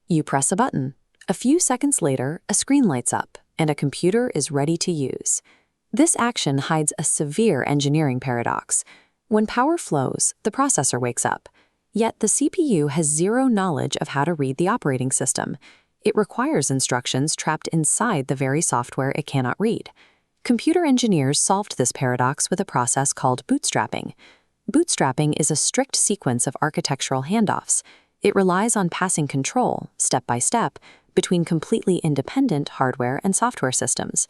You press a button. A few seconds later, a screen lights up, and a computer is ready to use. This action hides a severe engineering paradox. When power flows, the processor wakes up. Yet the CPU has zero knowledge of how to read the operating system. It requires instructions trapped inside the very software it cannot read. Computer engineers solved this paradox with a process called bootstrapping. Bootstrapping is a strict sequence of architectural handoffs. It relies on passing control, step by step, between completely independent hardware and software systems.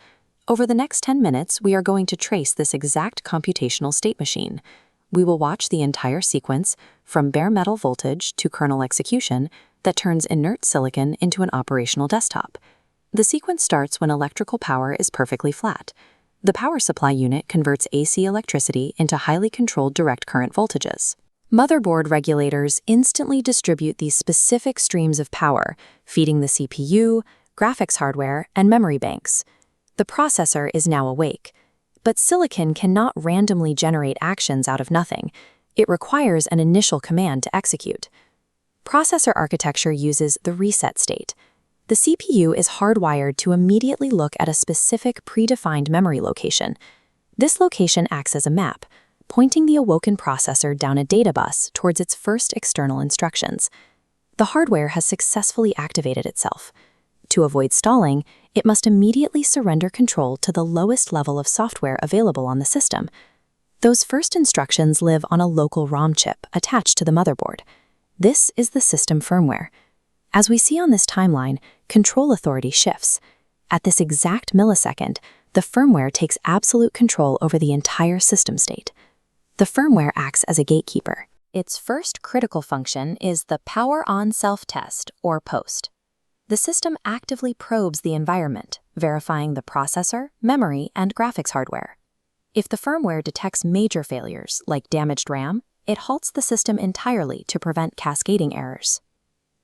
Over the next 10 minutes, we are going to trace this exact computational state machine. We will watch the entire sequence, from bare metal voltage to kernel execution, that turns inert silicon into an operational desktop. The sequence starts when electrical power is perfectly flat. The power supply unit converts AC electricity into highly controlled direct current voltages. Motherboard regulators instantly distribute these specific streams of power, feeding the CPU, graphics hardware, and memory banks. The processor is now awake. But silicon cannot randomly generate actions out of nothing. It requires an initial command to execute. Processor architecture uses the reset state. The CPU is hardwired to immediately look at a specific predefined memory location. This location acts as a map, pointing the awoken processor down a data bus towards its first external instructions. The hardware has successfully activated itself. To avoid stalling, it must immediately surrender control to the lowest level of software available on the system. Those first instructions live on a local ROM chip attached to the motherboard. This is the system firmware. As we see on this timeline, control authority shifts. At this exact millisecond, the firmware takes absolute control over the entire system state. The firmware acts as a gatekeeper. Its first critical function is the power-on self-test, or POST. The system actively probes the environment, verifying the processor, memory, and graphics hardware. If the firmware detects major failures, like damaged RAM, it halts the system entirely to prevent cascading errors.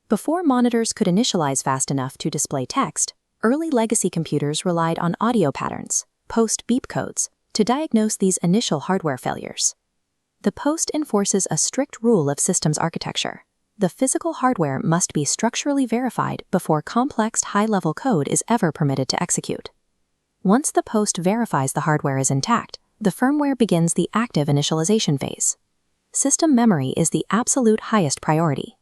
Before monitors could initialize fast enough to display text, early legacy computers relied on audio patterns, POST beep codes, to diagnose these initial hardware failures. The POST enforces a strict rule of systems architecture. The physical hardware must be structurally verified before complex high-level code is ever permitted to execute. Once the POST verifies the hardware is intact, the firmware begins the active initialization phase. System memory is the absolute highest priority.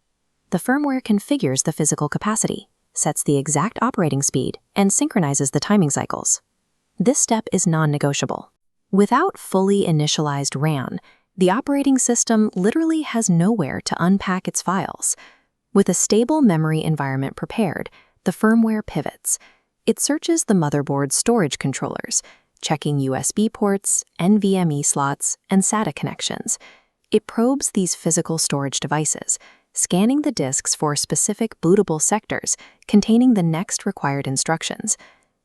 The firmware configures the physical capacity, sets the exact operating speed, and synchronizes the timing cycles. This step is non-negotiable. Without fully initialized RAM, the operating system literally has nowhere to unpack its files. With a stable memory environment prepared, the firmware pivots. It searches the motherboard's storage controllers, checking USB ports, NVMe slots, and SATA connections. It probes these physical storage devices, scanning the disks for specific bootable sectors containing the next required instructions.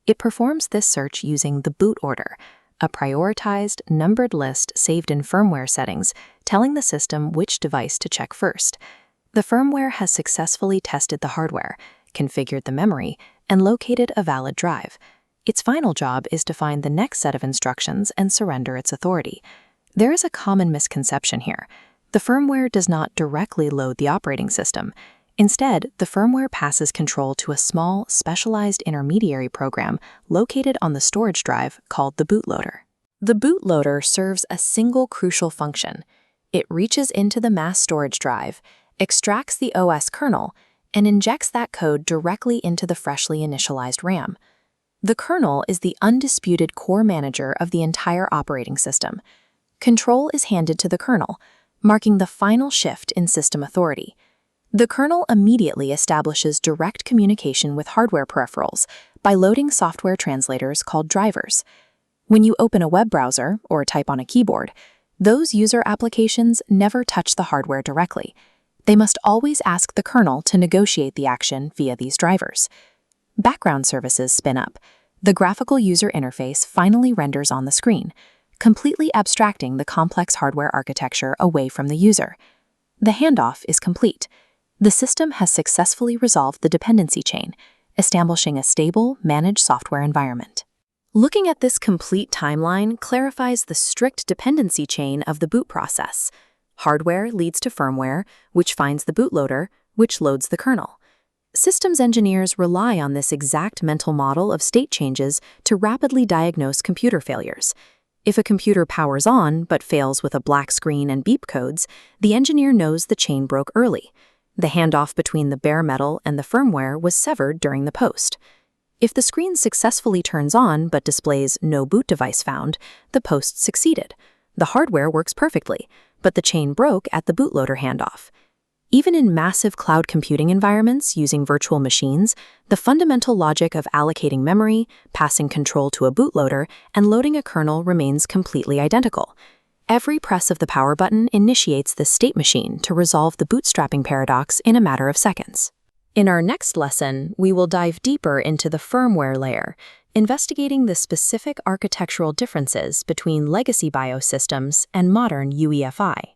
It performs this search using the bootloader, a prioritized, numbered list saved in firmware settings, telling the system which device to check first. The firmware has successfully tested the hardware, configured the memory, and located a valid drive. Its final job is to find the next set of instructions and surrender its authority. There is a common misconception here. The firmware does not directly load the operating system. Instead, the firmware passes control to a small, specialized intermediary program located on the storage drive called the bootloader. The bootloader serves a single crucial function. It reaches into the mass storage drive, extracts the OS kernel, and injects that code directly into the freshly initialized RAM. The kernel is the undisputed core manager of the entire operating system. Control is handed to the kernel, marking the final shift in system authority. The kernel immediately establishes direct communication with hardware peripherals by loading software translators called drivers. When you open a web browser or type on a keyboard, those user applications never touch the hardware directly. They must always ask the kernel to negotiate the action via these drivers. Background services spin up. The graphical user interface finally renders on the screen, completely abstracting the complex hardware architecture away from the user. The handoff is complete. The system has successfully resolved the dependency chain, establishing a stable, managed software environment. Looking at this complete timeline clarifies the strict dependency chain of the boot process. Hardware leads to firmware, which finds the bootloader, which loads the kernel. Systems engineers rely on this exact mental model of state changes to rapidly diagnose computer failures. If a computer powers on but fails with a black screen and beep codes, the engineer knows the chain broke early. The handoff between the bare metal and the firmware was severed during the post. If the screen successfully turns on but displays no boot device found, the post succeeded. The hardware works perfectly, but the chain broke at the bootloader handoff. Even in massive cloud computing environments using virtual machines, the fundamental logic of allocating memory, passing control to a bootloader, and loading a kernel remains completely identical. Every press of the power button initiates the state machine to resolve the bootstrapping paradox in a matter of seconds. In our next lesson, we will dive deeper into the firmware layer, investigating the specific architectural differences between legacy BIOS systems and modern UEFI.